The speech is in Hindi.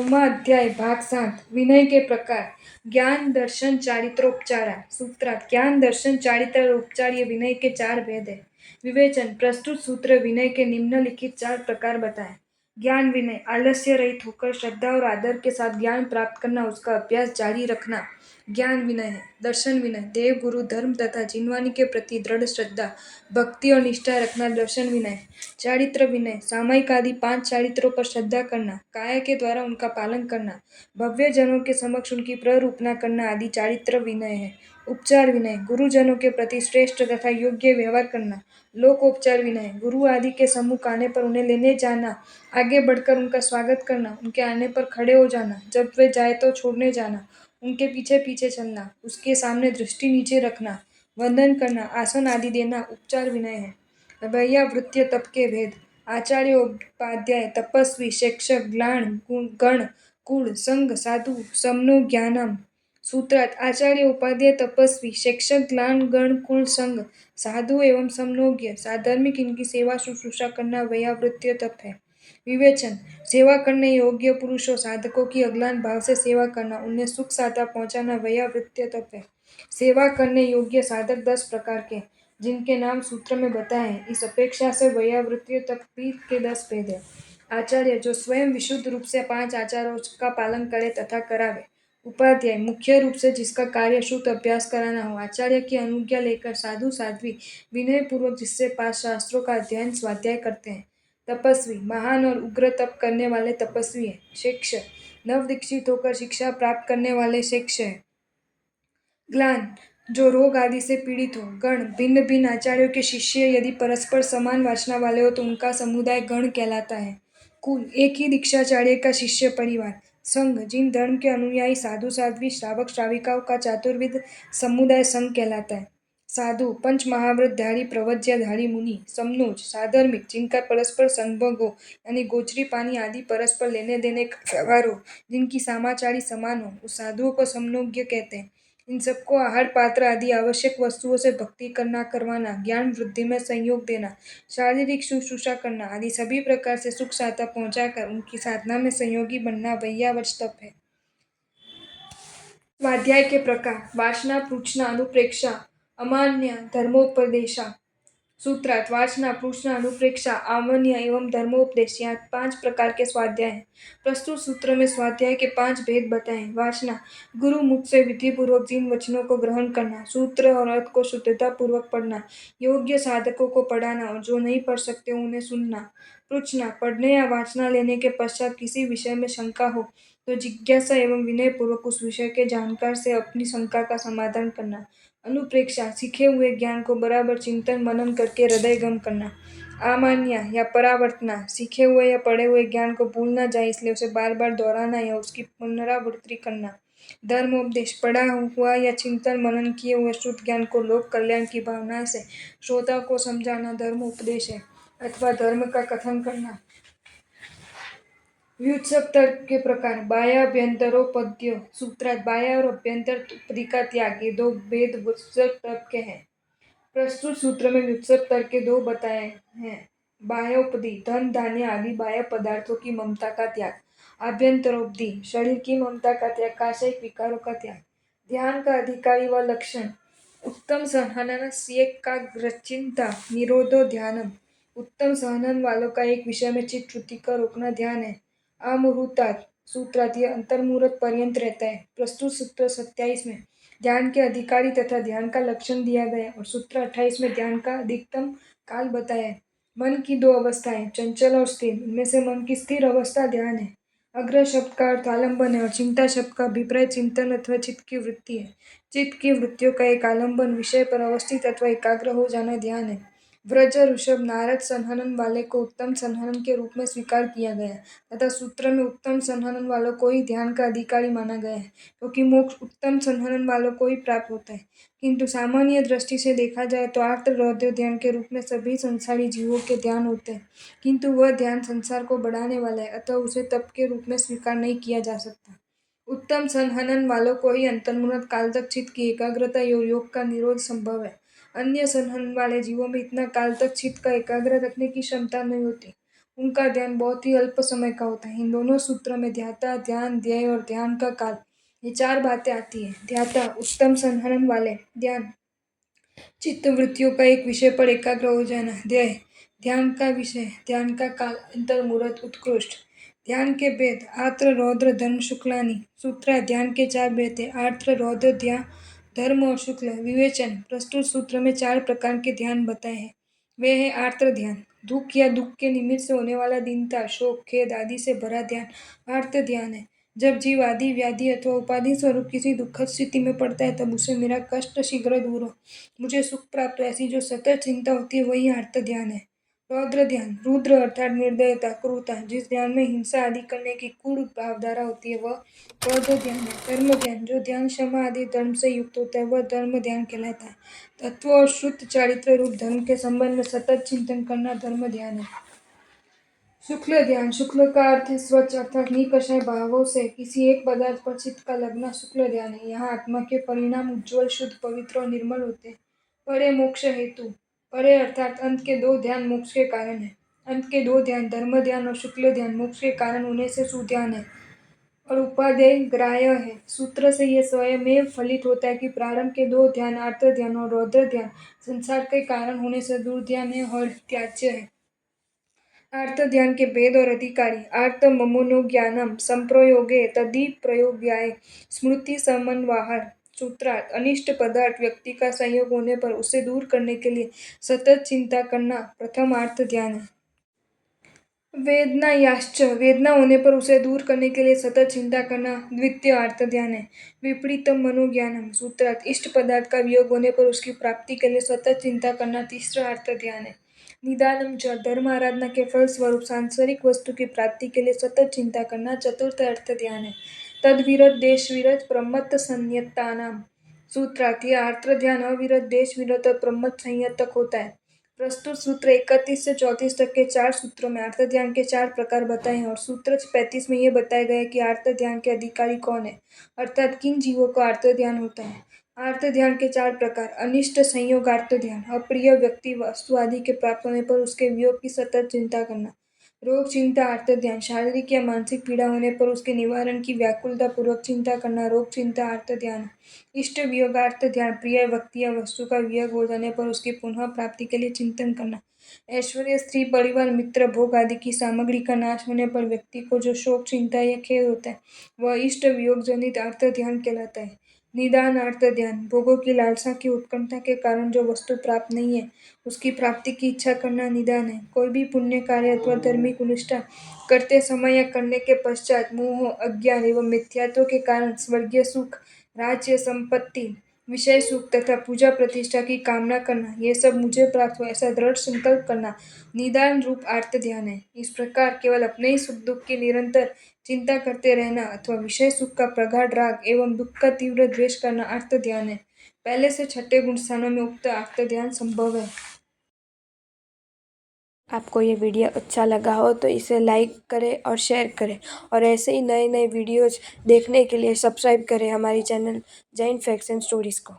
9वां अध्याय भाग 7 विनय के प्रकार। ज्ञान दर्शन चारित्रोपचारा। सूत्रार्थ ज्ञान दर्शन चारित्र और उपचार ये विनय के 4 भेद है। विवेचन प्रस्तुत सूत्र विनय के निम्नलिखित 4 प्रकार बताएं। ज्ञान विनय आलस्य रहित होकर श्रद्धा और आदर के साथ ज्ञान प्राप्त करना, उसका अभ्यास जारी रखना ज्ञान विनय है। दर्शन विनय देव गुरु धर्म तथा जिनवानी के प्रति दृढ़ श्रद्धा भक्ति और निष्ठा रखना दर्शन विनय। चारित्र विनय सामयिक आदि 5 चारित्रों पर श्रद्धा करना, काया के द्वारा उनका पालन करना, भव्य जनों के समक्ष उनकी प्ररूपना करना आदि चारित्र विनय है। उपचार विनय गुरुजनों के प्रति श्रेष्ठ तथा योग्य व्यवहार करना। लोकोपचार विनय गुरु आदि के सम्मुख आने पर उन्हें लेने जाना, आगे बढ़कर उनका स्वागत करना, उनके आने पर खड़े हो जाना, जब वे जाए तो छोड़ने जाना, उनके पीछे पीछे चलना, उसके सामने दृष्टि नीचे रखना, वंदन करना, आसन आदि देना उपचार विनय है। वैयावृत्य तप के भेद। आचार्य उपाध्याय तपस्वी शिक्षक ग्लान गण कुल संघ साधु समनो ज्ञानम। सूत्रार्थ आचार्य उपाध्याय तपस्वी शिक्षक ग्लान गण कुल संघ साधु एवं समनोज्ञ साधर्मिक इनकी सेवा शुश्रूषा करना वैयावृत्य तप है। विवेचन सेवा करने योग्य पुरुषों साधकों की अग्लान भाव से सेवा करना, उन्हें सुख साधा पहुंचाना वैयावृत्य तप है। सेवा करने योग्य साधक 10 प्रकार के, जिनके नाम सूत्र में बताए हैं। इस अपेक्षा से वैयावृत्य तप के 10 भेद है। आचार्य जो स्वयं विशुद्ध रूप से 5 आचारों का पालन करे तथा करावे। उपाध्याय मुख्य रूप से जिसका कार्य शुद्ध अभ्यास कराना हो, आचार्य की अनुज्ञा लेकर साधु साध्वी विनय पूर्वक जिससे 5 शास्त्रों का अध्ययन स्वाध्याय करते हैं। तपस्वी महान और उग्र तप करने वाले तपस्वी है। शिक्षक नव दीक्षित होकर शिक्षा प्राप्त करने वाले शिष्य है। ग्लान जो रोग आदि से पीड़ित हो। गण भिन्न भिन्न आचार्यों के शिष्य यदि परस्पर समान वासना वाले हो तो उनका समुदाय गण कहलाता है। कुल एक ही दीक्षाचार्य का शिष्य परिवार। संघ जिन धर्म के अनुयायी साधु साध्वी श्रावक श्राविकाओं का चातुर्विद समुदाय संघ कहलाता है। साधु पंच महाव्रतधारी प्रवज्यधारी मुनि। समनोज साधर्मिक जिनका परस्पर संभोग हो, यानी गोचरी पानी आदि परस्पर लेने देने का व्यवहार हो, जिनकी सामाचारी समान हो, उस साधुओं को समनोज्ञ कहते हैं। इन सबको आहार पात्र आदि आवश्यक वस्तुओं से भक्ति करना करवाना, ज्ञान वृद्धि में सहयोग देना, शारीरिक शुश्रूषा करना आदि सभी प्रकार से सुख साधा पहुंचाकर उनकी साधना में सहयोगी बनना वैयावर्त तप है। स्वाध्याय के प्रकार। वासना पृच्छना अनुप्रेक्षा अमान्य धर्मोपदेशा। सूत्रार्थ वासना पृच्छना अनुप्रेक्षा आमन्य एवं धर्मोपदेश यहाँ 5 प्रकार के स्वाध्याय हैं। प्रस्तुत सूत्र में स्वाध्याय के 5 भेद बताएं। वासना गुरु मुख से विधि पूर्वक जिन वचनों को ग्रहण करना, सूत्र और अर्थ को शुद्धता पूर्वक पढ़ना, योग्य साधकों को पढ़ाना और जो नहीं पढ़ सकते उन्हें सुनना। पृच्छना पढ़ने या वासना लेने के पश्चात किसी विषय में शंका हो तो जिज्ञासा एवं विनय पूर्वक उस विषय के जानकार से अपनी शंका का समाधान करना। अनुप्रेक्षा सीखे हुए ज्ञान को बराबर चिंतन मनन करके हृदयगम करना। आमान्या या परावर्तना सीखे हुए या पढ़े हुए ज्ञान को भूल न जाए इसलिए उसे बार बार दोहराना या उसकी पुनरावृत्ति करना। धर्मोपदेश पढ़ा हुआ या चिंतन मनन किए हुए शुद्ध ज्ञान को लोक कल्याण की भावना से श्रोता को समझाना धर्मोपदेश है, अथवा धर्म का कथन करना। व्युत्सक तर्क के प्रकार। बाह्याभ्यंतरोपद्यो। सूत्रार्थ बाह्य और अभ्यंतर उपदी का त्याग ये 2 भेद व्युत्सक तर्क के हैं। प्रस्तुत सूत्र में व्युत्सक तर्क के 2 बताए हैं। बाह्योपदी धन धान्य आदि बाह्य पदार्थों की ममता का त्याग। आभ्यंतरोपदी शरीर की ममता का त्याग, काशिक विकारों का त्याग। ध्यान का अधिकारी व लक्षण। उत्तम सहननस्यैकाग्रचित्ता निरोधो ध्यानम। उत्तम सहनन वालों का एक विषय में चित्त वृत्ति का रोकना ध्यान है। अमुहूर्तात् सूत्रार्थ यह अंतर्मुहूर्त पर्यंत रहता है। प्रस्तुत सूत्र 27 में ध्यान के अधिकारी तथा ध्यान का लक्षण दिया गया और सूत्र 28 में ध्यान का अधिकतम काल बताया है। मन की 2 अवस्थाएं, चंचल और स्थिर। इनमें से मन की स्थिर अवस्था ध्यान है। अग्र शब्द का अर्थ आलंबन है और चिंता शब्द का अभिप्राय चिंतन अथवा चित्त की वृत्ति है। चित्त की वृत्तियों का एक आलंबन विषय पर अवस्थित अथवा एकाग्र हो जाना ध्यान है। व्रज ऋषभ नारद संहनन वाले को उत्तम संहनन के रूप में स्वीकार किया गया तथा सूत्र में उत्तम संहनन वालों को ही ध्यान का अधिकारी माना गया है, क्योंकि मोक्ष उत्तम संहनन वालों को ही प्राप्त होता है। किंतु सामान्य दृष्टि से देखा जाए तो आर्त हृदय ध्यान के रूप में सभी संसारी जीवों के ध्यान होते हैं, किंतु वह ध्यान संसार को बढ़ाने वाला है, अतः उसे तप के रूप में स्वीकार नहीं किया जा सकता। उत्तम संहनन वालों को ही अंतर्मुहूर्त काल तक चित्त की एकाग्रता और योग का निरोध संभव है। अन्य संहनन वाले जीवों में इतना काल तक चित्त का एकाग्र रखने की क्षमता नहीं होती। उनका ध्यान बहुत ही अल्प समय का होता है। इन दोनों सूत्रों में ध्याता, ध्यान, ध्येय और ध्यान का काल, ये चार बातें आती है। ध्याता उत्तम संहरण वाले, ध्यान चित्त वृत्तियों का एक विषय पर एकाग्र हो जाना, ध्येय ध्यान का विषय, ध्यान का काल अंतर्मुहूर्त उत्कृष्ट, ध्यान के भेद आर्द्र रौद्र धर्म शुक्लानी, सूत्र ध्यान के चार भेद है, आर्द्र रौद्र ध्यान धर्म और शुक्ल। विवेचन प्रस्तुत सूत्र में चार प्रकार के ध्यान बताए हैं। वे है आर्द्र ध्यान, दुख या दुख के निमित्त से होने वाला दीनता, शोक, खेद आदि से भरा ध्यान आर्त ध्यान है। जब जीव आदि व्याधि अथवा उपाधि स्वरूप किसी दुखद स्थिति में पड़ता है तब उसे मेरा कष्ट शीघ्र दूर हो, मुझे सुख प्राप्त हो, ऐसी जो सतत चिंता होती है वही आर्त ध्यान है। रौद्र ध्यान, रुद्र अर्थात निर्दयता, क्रूरता, जिस ध्यान में हिंसा आदि करने की कूढ़ भावधारा होती है वह रौद्र ध्यान है। धर्म ध्यान, जो ध्यान क्षमा आदि धर्म से युक्त होता है वह धर्म ध्यान कहलाता है। तत्व और शुद्ध चारित्र रूप धर्म के संबंध में सतत चिंतन करना धर्म ध्यान है। शुक्ल ध्यान, शुक्ल का अर्थ है स्वच्छ अर्थात निकषाय भावों से किसी एक पदार्थ पर चित्त का लगना शुक्ल ध्यान है। यहाँ आत्मा के परिणाम उज्ज्वल, शुद्ध, पवित्र और निर्मल होते हैं। परे मोक्ष हेतु, परे अर्थात अंत के दो ध्यान मोक्ष के कारण है। अंत के दो ध्यान धर्म ध्यान और शुक्ल ध्यान मोक्ष के कारण होने से सुध्यान है और उपादेय ग्राह्य है। सूत्र से यह स्वयमेव फलित होता है कि प्रारंभ के दो ध्यान आर्त ध्यान और रौद्र ध्यान संसार के कारण होने से दुर्ध्यान है और त्याज्य है। आर्त ध्यान के भेद और अधिकारी, आर्त ममोनुज्ञानम संप्रयोगे तदि प्रयोग्याय स्मृति समन्वाहार। सूत्रार्थ अनिष्ट पदार्थ व्यक्ति का संयोग होने पर उसे दूर करने के लिए सतत चिंता करना प्रथम आर्त ध्यान है। वेदना याश्च, वेदना होने पर उसे दूर करने के लिए सतत चिंता करना द्वितीय आर्त ध्यान है। विपरीतम मनोज्ञानम, सूत्रार्थ इष्ट पदार्थ का वियोग होने पर उसकी प्राप्ति के लिए सतत चिंता करना तीसरा आर्त ध्यान है। निदानम च, धर्म आराधना के फल स्वरूप सांसारिक वस्तु की प्राप्ति के लिए सतत चिंता करना चतुर्थ अर्थ ध्यान है। तद्विरत देश विरत प्रमत्त संयत्तानाम, सूत्रार्थ यह आर्त ध्यान अविरत देश विरत और प्रमत्त संयत तक होता है। प्रस्तुत सूत्र 31 से 34 तक के चार सूत्रों में आर्त ध्यान के चार प्रकार बताए हैं और सूत्र 35 में यह बताया गया है कि आर्त ध्यान के अधिकारी कौन है, अर्थात किन जीवों को आर्त ध्यान होता है। आर्त ध्यान के चार प्रकार, अनिष्ट संयोग आर्त ध्यान, अप्रिय व्यक्ति वस्तु आदि के प्राप्त होने पर उसके वियोग की सतत चिंता करना। रोग चिंता आर्त ध्यान, शारीरिक या मानसिक पीड़ा होने पर उसके निवारण की व्याकुलता पूर्वक चिंता करना रोग चिंता आर्त ध्यान। इष्ट वियोगार्थ ध्यान, प्रिय व्यक्ति या वस्तु का वियोग हो जाने पर उसकी पुनः प्राप्ति के लिए चिंतन करना। ऐश्वर्य, स्त्री, परिवार, मित्र, भोग आदि की सामग्री का नाश होने पर व्यक्ति को जो शोक, चिंता या खेद होता है वह इष्ट वियोग जनित आर्त ध्यान कहलाता है। निदान आर्त ध्यान, भोगों की लालसा की उत्कंठा के कारण जो वस्तु प्राप्त नहीं है उसकी प्राप्ति की इच्छा करना निदान है। कोई भी पुण्य कार्य अथवा धार्मिक अनुष्ठान करते समय या करने के पश्चात मोह, अज्ञान एवं मिथ्यात्व के कारण स्वर्गीय सुख, राज्य, संपत्ति, विषय सुख तथा पूजा प्रतिष्ठा की कामना करना, ये सब मुझे प्राप्त हो ऐसा दृढ़ संकल्प करना निदान रूप आर्त ध्यान है। इस प्रकार केवल अपने ही सुख दुख की निरंतर चिंता करते रहना अथवा विषय सुख का प्रगाढ़ राग एवं दुख का तीव्र द्वेष करना आर्त ध्यान है। पहले से छठे गुण स्थानों में उक्त आर्त ध्यान संभव है। आपको ये वीडियो अच्छा लगा हो तो इसे लाइक करें और शेयर करें और ऐसे ही नए नए वीडियोज़ देखने के लिए सब्सक्राइब करें हमारी channel Jain facts and stories को।